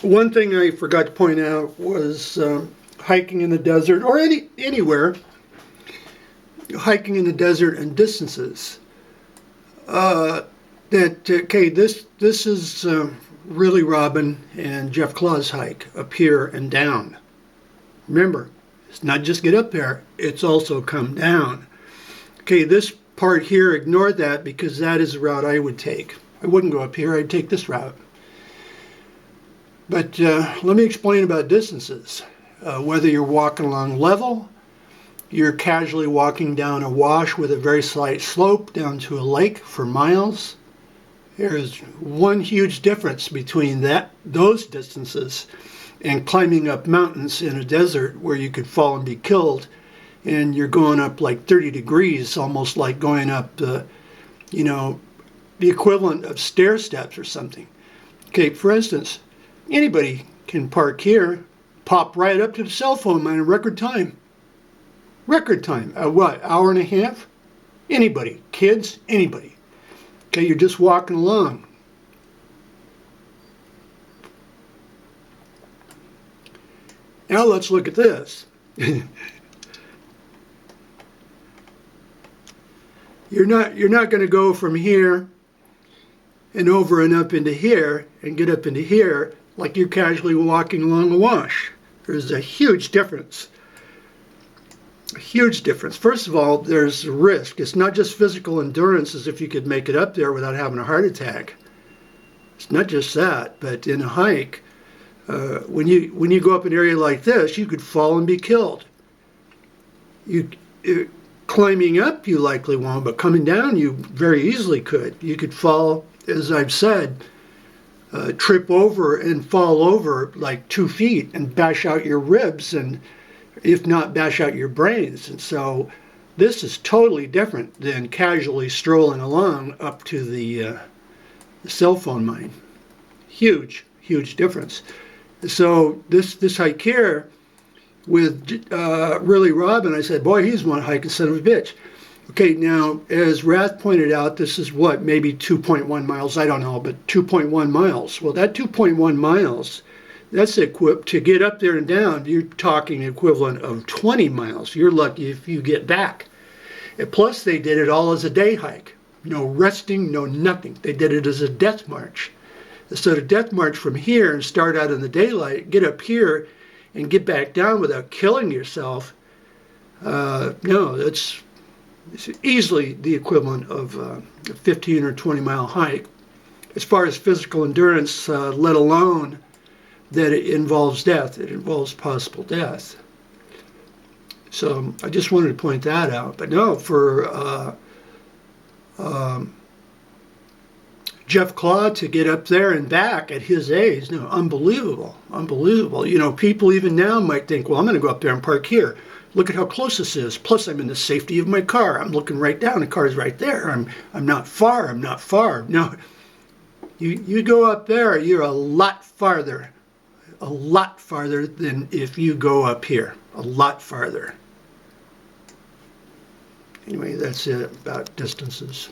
One thing I forgot to point out was hiking in the desert or anywhere, hiking in the desert and distances. This is really Robin and Jef Cla's hike up here and down. Remember, it's not just get up there, it's also come down. Okay, this part here, ignore that because that is the route I would take. I wouldn't go up here, I'd take this route. But let me explain about distances. Whether you're walking along level, you're casually walking down a wash with a very slight slope down to a lake for miles. There's one huge difference between those distances and climbing up mountains in a desert where you could fall and be killed, and you're going up like 30 degrees, almost like going up the equivalent of stair steps or something. Okay, for instance, anybody can park here, pop right up to the cell phone in a record time. Record time, what, hour and a half? Anybody, kids, anybody. Okay, you're just walking along. Now let's look at this. You're not going to go from here and over and up into here and get up into here like you're casually walking along a wash. There's a huge difference. A huge difference. First of all, there's a risk. It's not just physical endurance as if you could make it up there without having a heart attack. It's not just that, but in a hike, when you go up an area like this, you could fall and be killed. Climbing up, you likely won't, but coming down, you very easily could. You could fall, as I've said, trip over and fall over like 2 feet and bash out your ribs, and if not, bash out your brains. And so this is totally different than casually strolling along up to the cell phone mine. Huge, huge difference. So this hike here with really Robin, I said, boy, he's one hiking son of a bitch. Okay, now, as Rath pointed out, this is what, maybe 2.1 miles, I don't know, but 2.1 miles. Well, that 2.1 miles, that's equipped to get up there and down, you're talking equivalent of 20 miles. You're lucky if you get back. And plus, they did it all as a day hike. No resting, no nothing. They did it as a death march. So to death march from here and start out in the daylight, get up here and get back down without killing yourself, no, it's easily the equivalent of a 15 or 20 mile hike. As far as physical endurance, let alone that it involves death, it involves possible death. So I just wanted to point that out. But no, for Jef Cla to get up there and back at his age, no, unbelievable, unbelievable. You know, people even now might think, well, I'm going to go up there and park here. Look at how close this is. Plus, I'm in the safety of my car. I'm looking right down. The car's right there. I'm not far. I'm not far. No, you go up there, you're a lot farther than if you go up here. A lot farther. Anyway, that's it about distances.